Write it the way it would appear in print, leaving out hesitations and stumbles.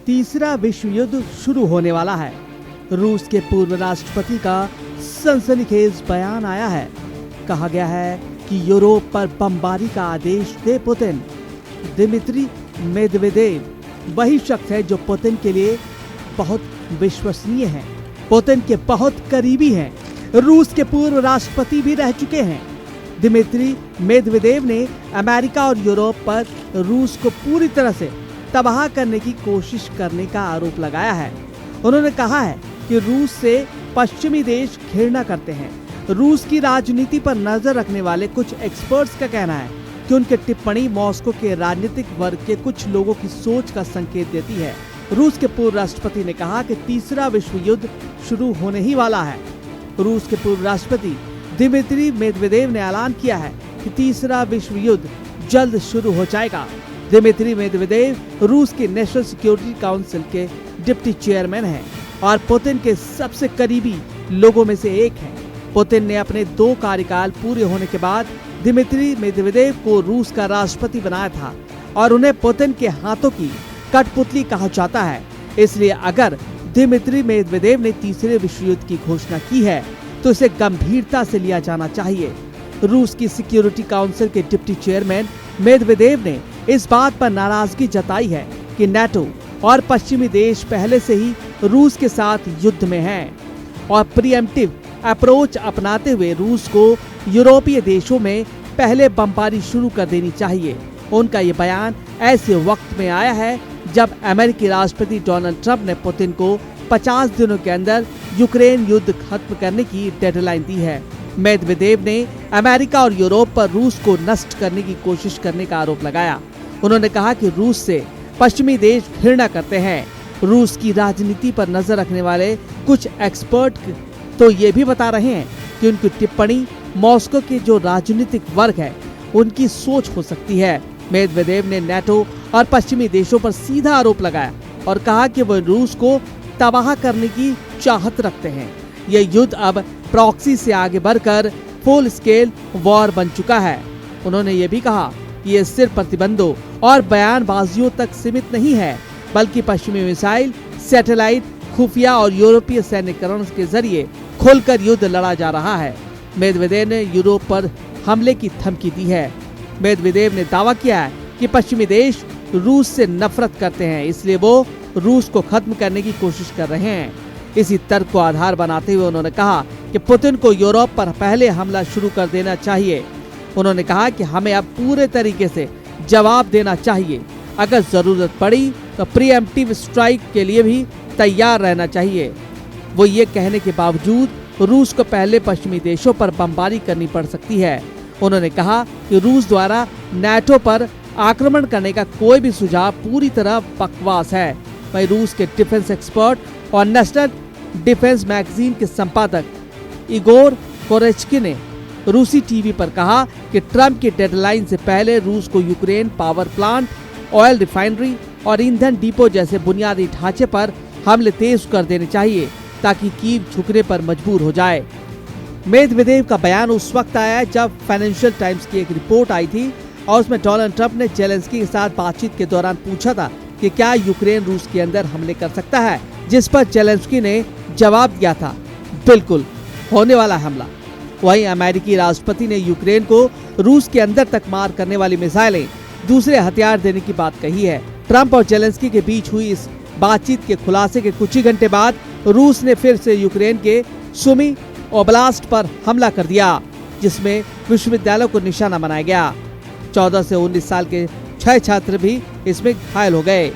तीसरा विश्व युद्ध शुरू होने वाला है। रूस के पूर्व राष्ट्रपति का सनसनीखेज बयान आया है। कहा गया है कि यूरोप पर बमबारी का आदेश दे पुतिन। दिमित्री मेदवेदेव वही शख्स है जो पुतिन के लिए बहुत विश्वसनीय है, पुतिन के बहुत करीबी हैं, रूस के पूर्व राष्ट्रपति भी रह चुके हैं। दिमित्री मेदवेदेव ने अमेरिका और यूरोप पर रूस को पूरी तरह से तबाह करने की कोशिश करने का आरोप लगाया है। उन्होंने कहा है कि रूस से पश्चिमी देश घृणा करते हैं। रूस की राजनीति पर नजर रखने वाले कुछ एक्सपर्ट्स का कहना है कि उनकी टिप्पणी मॉस्को के राजनीतिक वर्ग के कुछ लोगों की सोच का संकेत देती है। रूस के पूर्व राष्ट्रपति ने कहा कि तीसरा विश्व युद्ध शुरू होने ही वाला है। रूस के पूर्व राष्ट्रपति दिमित्री मेदवेदेव ने ऐलान किया है कि तीसरा विश्व युद्ध जल्द शुरू हो जाएगा। दिमित्री मेदवेदेव रूस के नेशनल सिक्योरिटी काउंसिल के डिप्टी चेयरमैन हैं और पुतिन के सबसे करीबी लोगों में से एक हैं। पुतिन ने अपने 2 कार्यकाल पूरे होने के बाद दिमित्री मेदवेदेव को रूस का राष्ट्रपति बनाया था और उन्हें पुतिन के हाथों की कठपुतली कहा जाता है। इसलिए अगर दिमित्री मेदवेदेव ने तीसरे विश्व युद्ध की घोषणा की है तो इसे गंभीरता से लिया जाना चाहिए। रूस की सिक्योरिटी काउंसिल के डिप्टी चेयरमैन मेदवेदेव ने इस बात पर नाराजगी जताई है कि नाटो और पश्चिमी देश पहले से ही रूस के साथ युद्ध में हैं और प्रीएम्प्टिव अप्रोच अपनाते हुए रूस को यूरोपीय देशों में पहले बमबारी शुरू कर देनी चाहिए। उनका ये बयान ऐसे वक्त में आया है जब अमेरिकी राष्ट्रपति डोनाल्ड ट्रंप ने पुतिन को 50 दिनों के अंदर यूक्रेन युद्ध खत्म करने की डेडलाइन दी है। मेदवेदेव ने अमेरिका और यूरोप पर रूस को नष्ट करने की कोशिश करने का आरोप लगाया। उन्होंने कहा कि रूस से पश्चिमी देश घृणा करते हैं। रूस की राजनीति पर नजर रखने वाले कुछ एक्सपर्ट तो ये भी बता रहे हैं कि उनकी टिप्पणी मॉस्को के जो राजनीतिक वर्ग है उनकी सोच हो सकती है। मेदवेदेव ने नाटो और पश्चिमी देशों पर सीधा आरोप लगाया और कहा कि वो रूस को तबाह करने की चाहत रखते हैं। यह युद्ध अब प्रॉक्सी से आगे बढ़कर फुल स्केल वॉर बन चुका है। उन्होंने ये भी कहा कि ये सिर्फ प्रतिबंधों और बयानबाजियों तक सीमित नहीं है, बल्कि पश्चिमी मिसाइल, सैटेलाइट, खुफिया और यूरोपीय सैन्यकरण के जरिए खुलकर युद्ध लड़ा जा रहा है। मेदवेदेव ने यूरोप पर हमले की धमकी दी है। मेदवेदेव ने दावा किया है कि पश्चिमी देश रूस से नफरत करते हैं, इसलिए वो रूस को खत्म करने की कोशिश कर रहे हैं। इसी तर्क को आधार बनाते हुए उन्होंने कहा कि पुतिन को यूरोप पर पहले हमला शुरू कर देना चाहिए। उन्होंने कहा कि हमें अब पूरे तरीके से जवाब देना चाहिए। अगर जरूरत पड़ी तो प्रीएम्प्टिव स्ट्राइक के लिए भी तैयार रहना चाहिए। वो ये कहने के बावजूद रूस को पहले पश्चिमी देशों पर बमबारी करनी पड़ सकती है। उन्होंने कहा कि रूस द्वारा नाटो पर आक्रमण करने का कोई भी सुझाव पूरी तरह बकवास है। वहीं रूस के डिफेंस एक्सपर्ट और नेशनल डिफेंस मैगजीन के संपादक इगोर कोरेचकी ने रूसी टीवी पर कहा कि ट्रंप की डेडलाइन से पहले रूस को Ukraine power plant, oil refinery और ईंधन डिपो जैसे बुनियादी ढांचे पर हमले तेज कर देने चाहिए ताकि कीव झुकने पर मजबूर हो जाए। मेदवेदेव का बयान उस वक्त आया जब फाइनेंशियल टाइम्स की एक रिपोर्ट आई थी और उसमें डोनाल्ड ट्रंप ने जेलेंस्की के साथ बातचीत के दौरान पूछा था कि क्या यूक्रेन रूस के अंदर हमले कर सकता है, जिस पर जेलेंस्की ने जवाब दिया था, बिल्कुल होने वाला हमला। वहीं अमेरिकी राष्ट्रपति ने यूक्रेन को रूस के अंदर तक मार करने वाली मिसाइलें, दूसरे हथियार देने की बात कही है। ट्रंप और जेलेंस्की के बीच हुई इस बातचीत के खुलासे के कुछ ही घंटे बाद रूस ने फिर से यूक्रेन के सुमी ओब्लास्ट पर हमला कर दिया, जिसमें विश्वविद्यालयों को निशाना बनाया गया। 14 से 19 साल के 6 छात्र भी इसमें घायल हो गए।